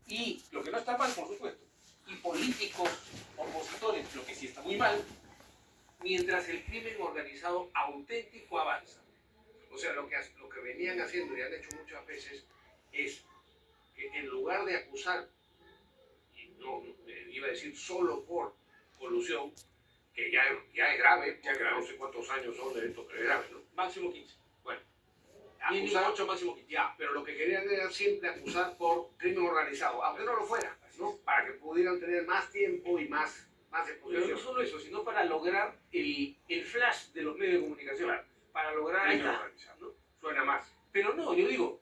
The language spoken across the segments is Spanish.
Y lo que no está mal, por supuesto, y políticos opositores, lo que sí está muy mal, mientras el crimen organizado auténtico avanza. O sea, lo que venían haciendo y han hecho muchas veces es que en lugar de acusar, y no iba a decir solo por colusión, que ya es grave, no sé cuántos años son de esto, pero es grave, ¿no? Máximo 15. Bueno, acusar 8, máximo 15, ya, pero lo que querían era siempre acusar por crimen organizado, aunque no lo fuera, ¿no? Para que pudieran tener más tiempo y más exposición. Pero no solo eso, sino para lograr el flash de los medios de comunicación, claro, para lograr crimen organizado, ¿no? Suena más. Pero no, yo digo,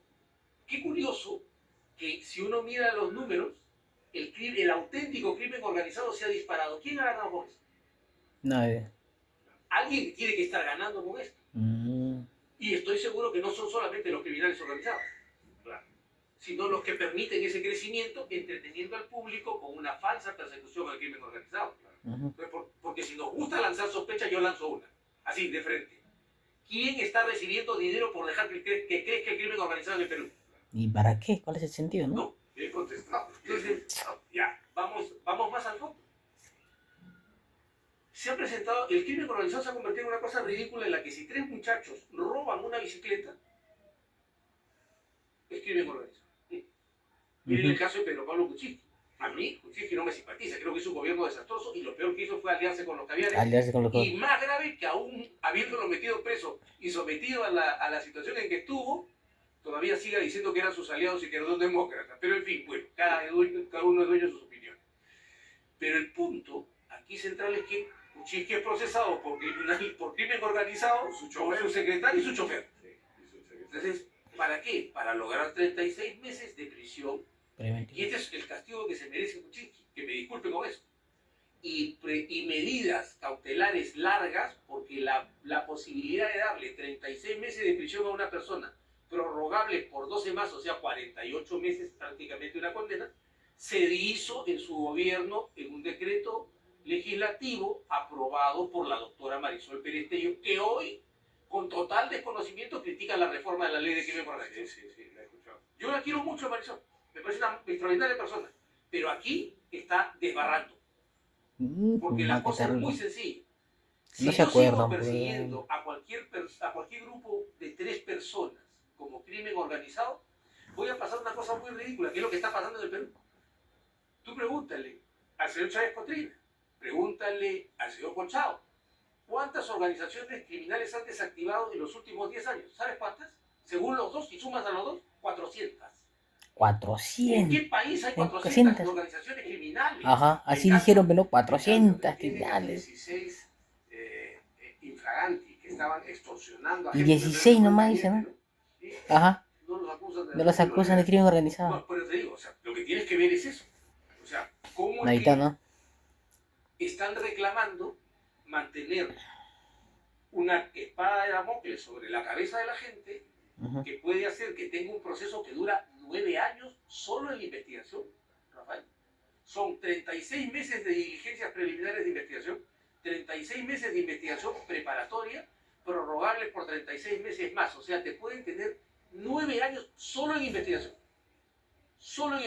qué curioso que si uno mira los números, el auténtico crimen organizado se ha disparado. ¿Quién ha ganado con esto? Nadie. Alguien tiene que estar ganando con esto. Y estoy seguro que no son solamente los criminales organizados, claro, sino los que permiten ese crecimiento entreteniendo al público con una falsa persecución al crimen organizado. Claro. Porque si nos gusta lanzar sospechas, yo lanzo una, así, de frente. ¿Quién está recibiendo dinero por dejar que crezca el crimen organizado en el Perú? ¿Y para qué? ¿Cuál es el sentido, no? No, he contestado. Entonces, ya, vamos más al fondo. Se ha presentado, el crimen organizado se ha convertido en una cosa ridícula en la que si 3 muchachos roban una bicicleta, es crimen organizado. Miren el caso de Pedro Pablo Kuczynski. A mí, Kuczynski no me simpatiza, creo que es un gobierno desastroso y lo peor que hizo fue aliarse con los caviares. Y más grave que aún habiéndolo metido preso y sometido a la situación en que estuvo, todavía siga diciendo que eran sus aliados y que eran demócratas. Pero en fin, bueno, cada uno es dueño de sus opiniones. Pero el punto aquí central es que Kuczynski es procesado por crimen organizado por su secretario y su chofer. Entonces, ¿para qué? Para lograr 36 meses de prisión. Y este es el castigo que se merece Kuczynski, que me disculpen con eso. Y medidas cautelares largas, porque la posibilidad de darle 36 meses de prisión a una persona, prorrogables por 12 más, o sea, 48 meses, prácticamente una condena, se hizo en su gobierno en un decreto legislativo aprobado por la doctora Marisol Pérez Tello, que hoy, con total desconocimiento, critica la reforma de la ley de crimen organizado. Sí, la he escuchado. Yo la quiero mucho, Marisol. Me parece una extraordinaria persona. Pero aquí está desbarrando. Porque la cosa es muy sencilla. Si no se acuerdan, yo sigo persiguiendo a cualquier grupo de 3 personas como crimen organizado, voy a pasar una cosa muy ridícula, que es lo que está pasando en el Perú. Tú pregúntale al señor Chávez Cotrina, pregúntale al señor Colchado, ¿cuántas organizaciones criminales han desactivado en los últimos 10 años? ¿Sabes cuántas? Según los dos, si sumas a los dos, 400. 400. ¿En qué país hay 400 organizaciones criminales? Ajá, así dijeron, pero 400 criminales. 16 infraganti que estaban extorsionando a y gente. 16 nomás dicen, ¿no? Ajá. No los acusan de crimen organizado. No, pero te digo, o sea, lo que tienes que ver es eso. O sea, cómo ahí está, ¿no? Están reclamando mantener una espada de Damocles sobre la cabeza de la gente, que puede hacer que tenga un proceso que dura 9 años solo en la investigación, Rafael. Son 36 meses de diligencias preliminares de investigación, 36 meses de investigación preparatoria, prorrogables por 36 meses más. O sea, te pueden tener 9 años solo en investigación.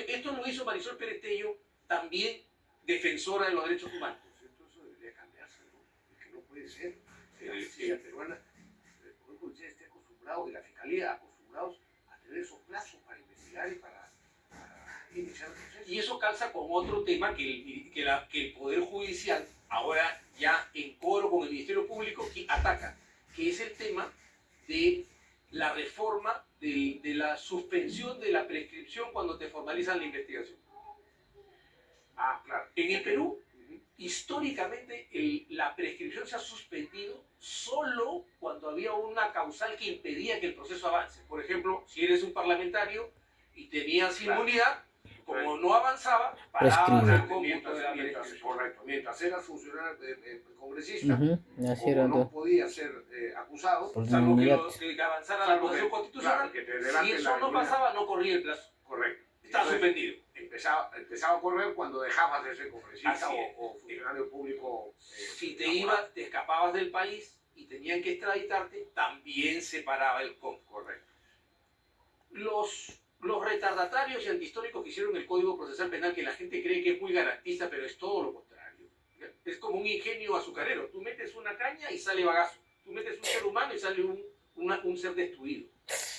Esto lo hizo Marisol Pérez Tello, también defensora de los derechos humanos. Entonces eso debería cambiarse, ¿no? Es que no puede ser. La justicia peruana, el Poder Judicial esté acostumbrado, y la Fiscalía acostumbrados a tener esos plazos para investigar y para iniciar el proceso. Y eso calza con otro tema que el Poder Judicial, ahora ya en coro con el Ministerio Público, que ataca, que es el tema de la reforma de la suspensión de la prescripción cuando te formalizan la investigación. Ah, claro. En el Perú, históricamente, la prescripción se ha suspendido solo cuando había una causal que impedía que el proceso avance. Por ejemplo, si eres un parlamentario y tenías inmunidad, como no avanzaba, parabas el cómputo de la prescripción. Correcto. Mientras eras funcionario congresista, como no podía ser acusado, salvo que avanzara la acusación constitucional, si eso no pasaba, no corría el plazo. Correcto. Está suspendido. Empezaba a correr cuando dejabas de ser congresista o funcionario público. Si te escapabas del país y tenían que extraditarte, también se paraba el COM. Correcto. Los los retardatarios y antihistóricos que hicieron el Código Procesal Penal, que la gente cree que es muy garantista, pero es todo lo contrario. Es como un ingenio azucarero. Tú metes una caña y sale bagazo. Tú metes un ser humano y sale un ser destruido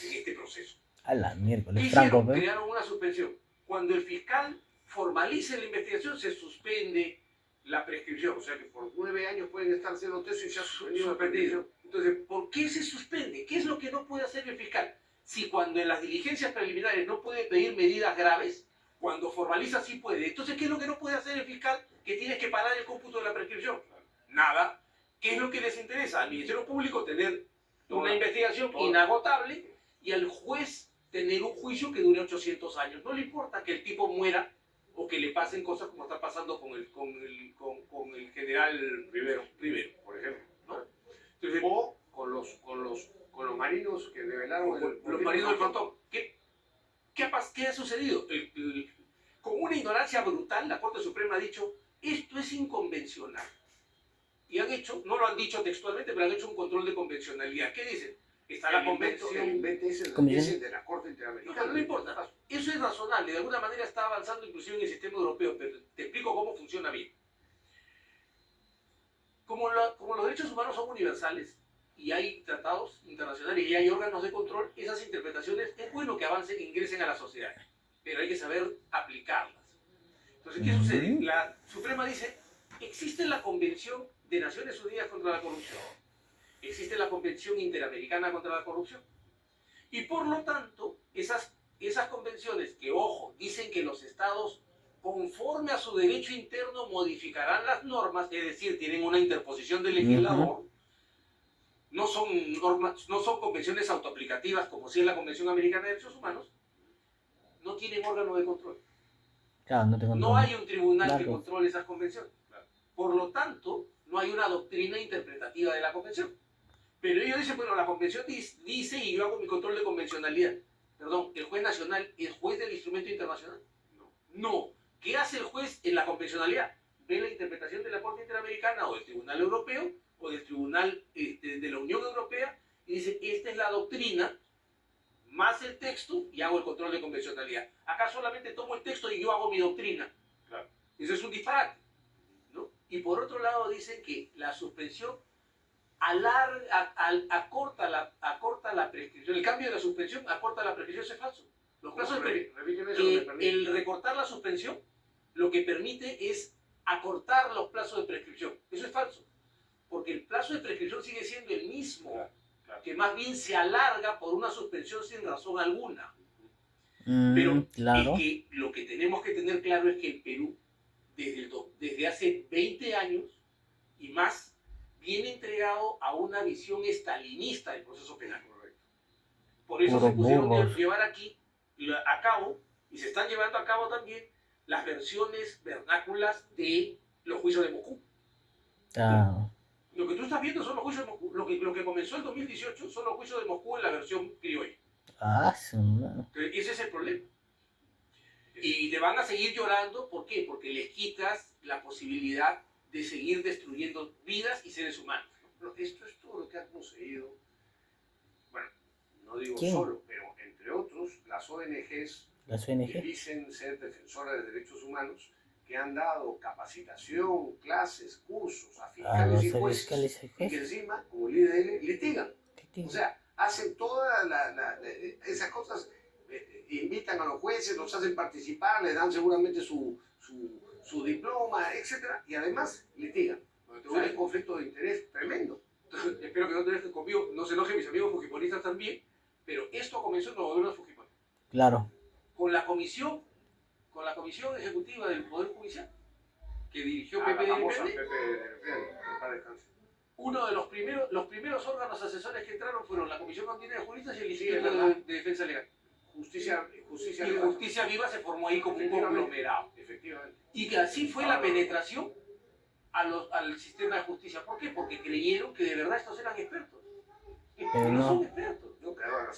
en este proceso. A la miércoles, Franco, crearon una suspensión. Cuando el fiscal formalice la investigación, se suspende la prescripción. O sea que por 9 años pueden estar siendo tesos y se ha suspendido. Entonces, ¿por qué se suspende? ¿Qué es lo que no puede hacer el fiscal? Si cuando en las diligencias preliminares no puede pedir medidas graves, cuando formaliza sí puede. Entonces, ¿qué es lo que no puede hacer el fiscal? Que tiene que parar el cómputo de la prescripción. Nada. ¿Qué es lo que les interesa? Al Ministerio Público tener una investigación inagotable y al juez tener un juicio que dure 800 años. No le importa que el tipo muera o que le pasen cosas como está pasando con el general Rivero, por ejemplo, ¿no? Entonces, o con los marinos que revelaron los marinos del frontón. ¿Qué ha sucedido? Con una ignorancia brutal, la Corte Suprema ha dicho, esto es inconvencional. Y han hecho, no lo han dicho textualmente, pero han hecho un control de convencionalidad. ¿Qué dicen? Está la convención. El BTS de la Corte Interamericana. No importa. Eso es razonable. De alguna manera está avanzando inclusive en el sistema europeo, pero te explico cómo funciona bien. Como los derechos humanos son universales y hay tratados internacionales y hay órganos de control, esas interpretaciones es bueno que avancen e ingresen a la sociedad, pero hay que saber aplicarlas. Entonces, ¿qué sucede? La Suprema dice, existe la Convención de Naciones Unidas contra la Corrupción, existe la Convención Interamericana contra la Corrupción, y por lo tanto, esas convenciones que, ojo, dicen que los estados, conforme a su derecho interno, modificarán las normas, es decir, tienen una interposición del legislador, no son convenciones autoaplicativas como si es la Convención Americana de Derechos Humanos, no tienen órgano de control. Claro, no hay un tribunal que controle esas convenciones. Por lo tanto, no hay una doctrina interpretativa de la convención. Pero ellos dicen, bueno, la convención dice y yo hago mi control de convencionalidad. Perdón, ¿el juez nacional es juez del instrumento internacional? No. ¿Qué hace el juez en la convencionalidad? Ve la interpretación de la Corte Interamericana o del Tribunal Europeo o del Tribunal de la Unión Europea y dice, esta es la doctrina más el texto y hago el control de convencionalidad. Acá solamente tomo el texto y yo hago mi doctrina. Claro. Eso es un disparate, ¿no? Y por otro lado dicen que la suspensión acorta la prescripción. El cambio de la suspensión acorta la prescripción, eso es falso. Los plazos el recortar la suspensión lo que permite es acortar los plazos de prescripción. Eso es falso. Porque el plazo de prescripción sigue siendo el mismo, que más bien se alarga por una suspensión sin razón alguna. Pero claro. Es que lo que tenemos que tener claro es que el Perú, desde hace 20 años y más, viene entregado a una visión estalinista del proceso penal. Por eso se pusieron a llevar aquí a cabo, y se están llevando a cabo también, las versiones vernáculas de los juicios de Moscú. Lo que tú estás viendo son los juicios de Moscú. Lo que comenzó en 2018 son los juicios de Moscú en la versión criolla. Ese es el problema. Y te van a seguir llorando, ¿por qué? Porque les quitas la posibilidad de seguir destruyendo vidas y seres humanos. Esto es todo lo que ha conseguido, bueno, no digo solo, pero entre otros, las ONGs que dicen ser defensoras de derechos humanos, que han dado capacitación, clases, cursos a fiscales y jueces, y que encima, como el IDL, litigan. O sea, hacen todas esas cosas, invitan a los jueces, los hacen participar, les dan seguramente su diploma, etc. Y además litigan. Hay un conflicto de interés tremendo. Espero que no te enojes conmigo, no se enojen mis amigos fujimoristas también, pero esto comenzó en el gobierno de Fujimori. Claro. Con la comisión ejecutiva del Poder Judicial, que dirigió Pepe de Repente, uno de los primeros órganos asesores que entraron fueron la Comisión Continental de Juristas y el Instituto de Defensa Legal. Justicia Viva se formó ahí como un conglomerado. Efectivamente. Y que así fue la penetración al sistema de justicia. ¿Por qué? Porque creyeron que de verdad estos eran expertos. Pero no son expertos.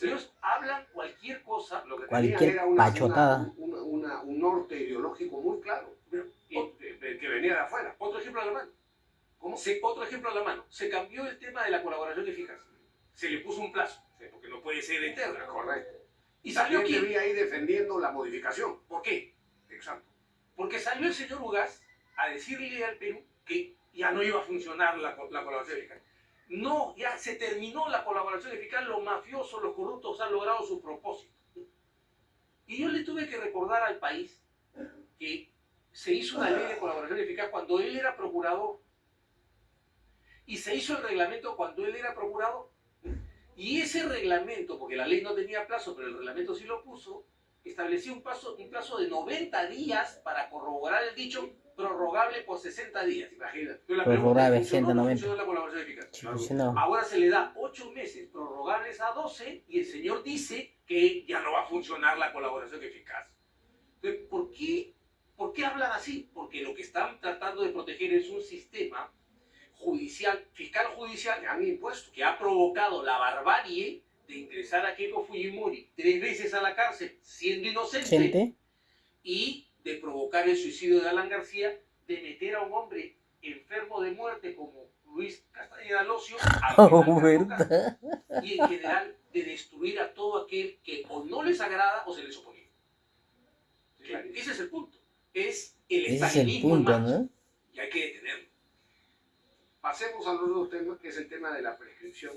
Ellos hablan cualquier cosa. Lo que cualquier era pachotada. Un norte ideológico muy claro, que venía de afuera. Otro ejemplo a la mano. Otro ejemplo a la mano. Se cambió el tema de la colaboración eficaz. Se le puso un plazo, porque no puede ser eterna. Correcto. ¿Y salió quién? Te vi ahí defendiendo la modificación. ¿Por qué? Exacto. Porque salió el señor Ugaz a decirle al Perú que ya no iba a funcionar la colaboración eficaz. No, ya se terminó la colaboración eficaz, los mafiosos, los corruptos han logrado su propósito. Y yo le tuve que recordar al país que se hizo una ley de colaboración eficaz cuando él era procurador. Y se hizo el reglamento cuando él era procurador. Y ese reglamento, porque la ley no tenía plazo, pero el reglamento sí lo puso, establecía un plazo de 90 días para corroborar el dicho prorrogable por 60 días. Imagínate. Prorrogable 190. Funcionó la colaboración eficaz. Sí, funcionó. Ahora se le da 8 meses prorrogables a 12 y el señor dice que ya no va a funcionar la colaboración eficaz. Entonces, ¿por qué hablan así? Porque lo que están tratando de proteger es un sistema judicial, fiscal judicial, que han impuesto, que ha provocado la barbarie de ingresar a Keiko Fujimori 3 veces a la cárcel siendo inocente y de provocar el suicidio de Alan García, de meter a un hombre enfermo de muerte como Luis Castañeda Locio y en general de destruir a todo aquel que o no les agrada o se les opone. Ese es el punto. Es el estalinismo en marcha, ¿no? Y hay que detenerlo. Pasemos al otro tema, que es el tema de la prescripción.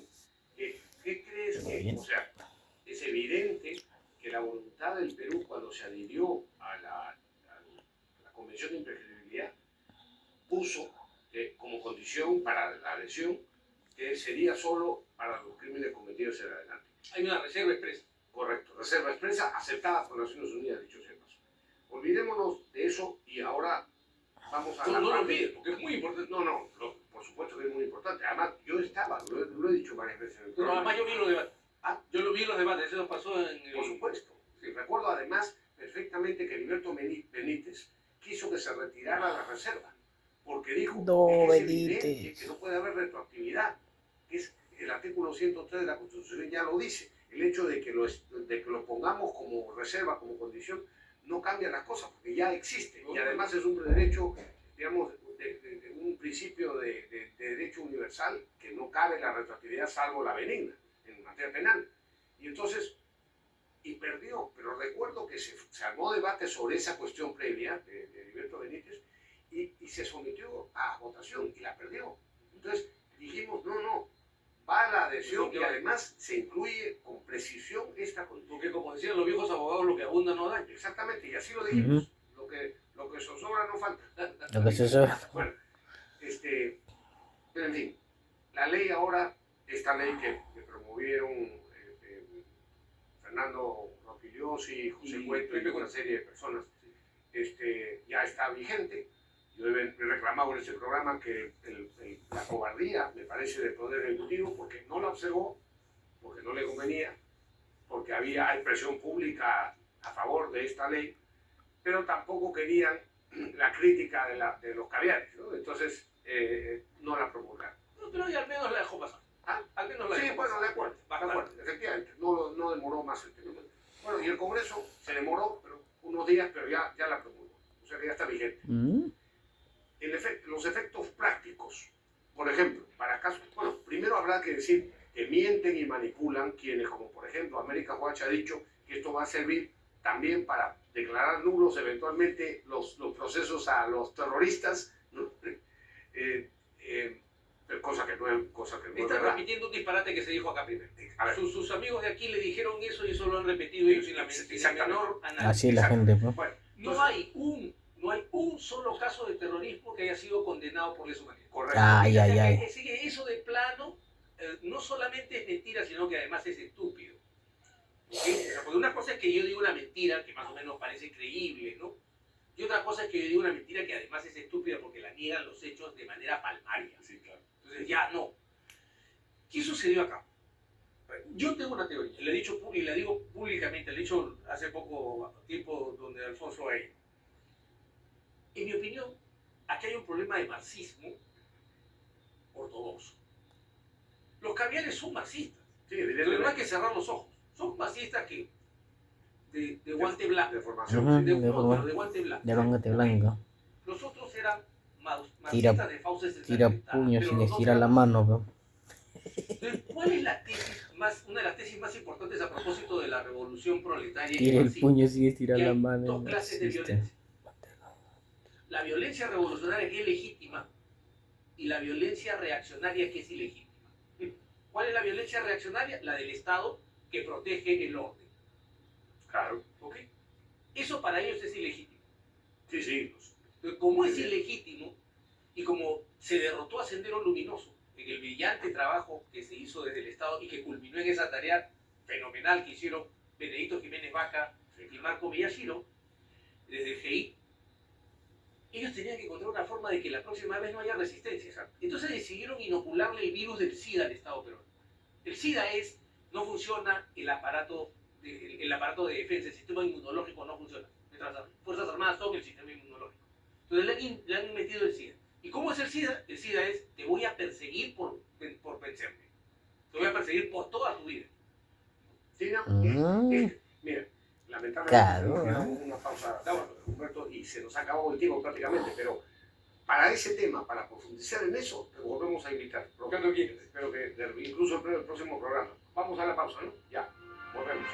¿Qué crees que, o sea, es evidente que la voluntad del Perú cuando se adhirió a la Convención de Imprescriptibilidad puso como condición para la adhesión que sería solo para los crímenes cometidos en adelante? Hay una reserva expresa. Correcto, reserva expresa aceptada por Naciones Unidas, dicho sea paso. Olvidémonos de eso y ahora vamos a... No lo olvides, porque es muy importante. Por supuesto que es muy importante. Además, yo estaba, lo he dicho varias veces en el programa. Además, yo vi los debates. Yo lo vi en los debates, eso pasó en el... Por supuesto. Sí, recuerdo además perfectamente que Heriberto Benítez quiso que se retirara la reserva, porque dijo que es evidente que no puede haber retroactividad. Es el artículo 103 de la Constitución ya lo dice. El hecho de que lo pongamos como reserva, como condición, no cambia las cosas, porque ya existe. Y además es un derecho, digamos, un principio de derecho universal que no cabe la retroactividad salvo la benigna en materia penal. Y entonces, perdió, pero recuerdo que se armó debate sobre esa cuestión previa de Heriberto Benítez y se sometió a votación y la perdió. Entonces dijimos, no, va a la adhesión y además se incluye con precisión esta condición. Porque como decían los viejos abogados, lo que abunda no daña. Exactamente, y así lo dijimos. Lo que zozobra no falta. Lo que zozobra. Bueno, pero en fin, la ley ahora, esta ley que promovieron Fernando Roquillosi, José Cueto y una serie de personas, ya está vigente. Yo he reclamado en este programa que la cobardía, me parece, del Poder Ejecutivo, porque no la observó, porque no le convenía, porque hay presión pública a favor de esta ley, pero tampoco querían la crítica de los caviares, ¿no? Entonces no la promulgaron. Pero al menos la dejó pasar. Al menos la dejó pasar. Bueno, de acuerdo, efectivamente, no demoró más el tema. Bueno, y el Congreso se demoró unos días, pero ya la promulgó, o sea que ya está vigente. Los efectos prácticos, por ejemplo, para casos, primero habrá que decir que mienten y manipulan quienes, como por ejemplo American Watch ha dicho que esto va a servir también para declarar nulos eventualmente los procesos a los terroristas, ¿no? Cosa que no es Está verdad. repitiendo un disparate que se dijo acá primero. Sus amigos de aquí le dijeron eso y eso lo han repetido ellos sin la menor análisis. Así es la gente, ¿no? Bueno, no hay un solo caso de terrorismo que haya sido condenado por lesa humanidad. Correcto. Eso de plano no solamente es mentira, sino que además es estúpido. ¿Okay? Porque una cosa es que yo diga una mentira que más o menos parece creíble, ¿no? Y otra cosa es que yo diga una mentira que además es estúpida porque la niegan los hechos de manera palmaria. Sí, claro. Entonces ya no. ¿Qué sucedió acá? Yo tengo una teoría, la digo públicamente, la he dicho hace poco tiempo donde Alfonso Aire. En mi opinión, aquí hay un problema de marxismo ortodoxo. Los caviares son marxistas, pero no hay que cerrar los ojos. Son marxistas que de guante blanco. De formación. De guante blanco. De guante blanco. Los otros eran marxistas de fauces. Tira puños sin estirar la mano, ¿no? Entonces, ¿cuál es la tesis una de las tesis más importantes a propósito de la revolución proletaria. Tira el puño, sigue estirando la mano. Dos clases de violencia. La violencia revolucionaria que es legítima y la violencia reaccionaria que es ilegítima. ¿Cuál es la violencia reaccionaria? La del Estado que protege el orden. Claro. ¿Ok? Eso para ellos es ilegítimo. Sí, sí. Entonces, como es ilegítimo y como se derrotó a Sendero Luminoso en el brillante trabajo que se hizo desde el Estado y que culminó en esa tarea fenomenal que hicieron Benedicto Jiménez Vaca y Marco Miyashiro, desde el GI, ellos tenían que encontrar una forma de que la próxima vez no haya resistencia. Entonces decidieron inocularle el virus del SIDA al Estado peruano. El SIDA no funciona el aparato de defensa, el sistema inmunológico no funciona. Mientras las Fuerzas Armadas tocan el sistema inmunológico. Entonces le han metido el SIDA. ¿Y cómo es el SIDA? El SIDA es, te voy a perseguir por vencerme. Te voy a perseguir por toda tu vida. ¿Sí, no? Mira, lamentablemente claro, una pausa, Humberto, y se nos ha acabado el tiempo prácticamente, pero para ese tema, para profundizar en eso, te volvemos a invitar. Cuando quieres, espero que incluso el próximo programa. Vamos a la pausa, ¿no? Ya, volvemos.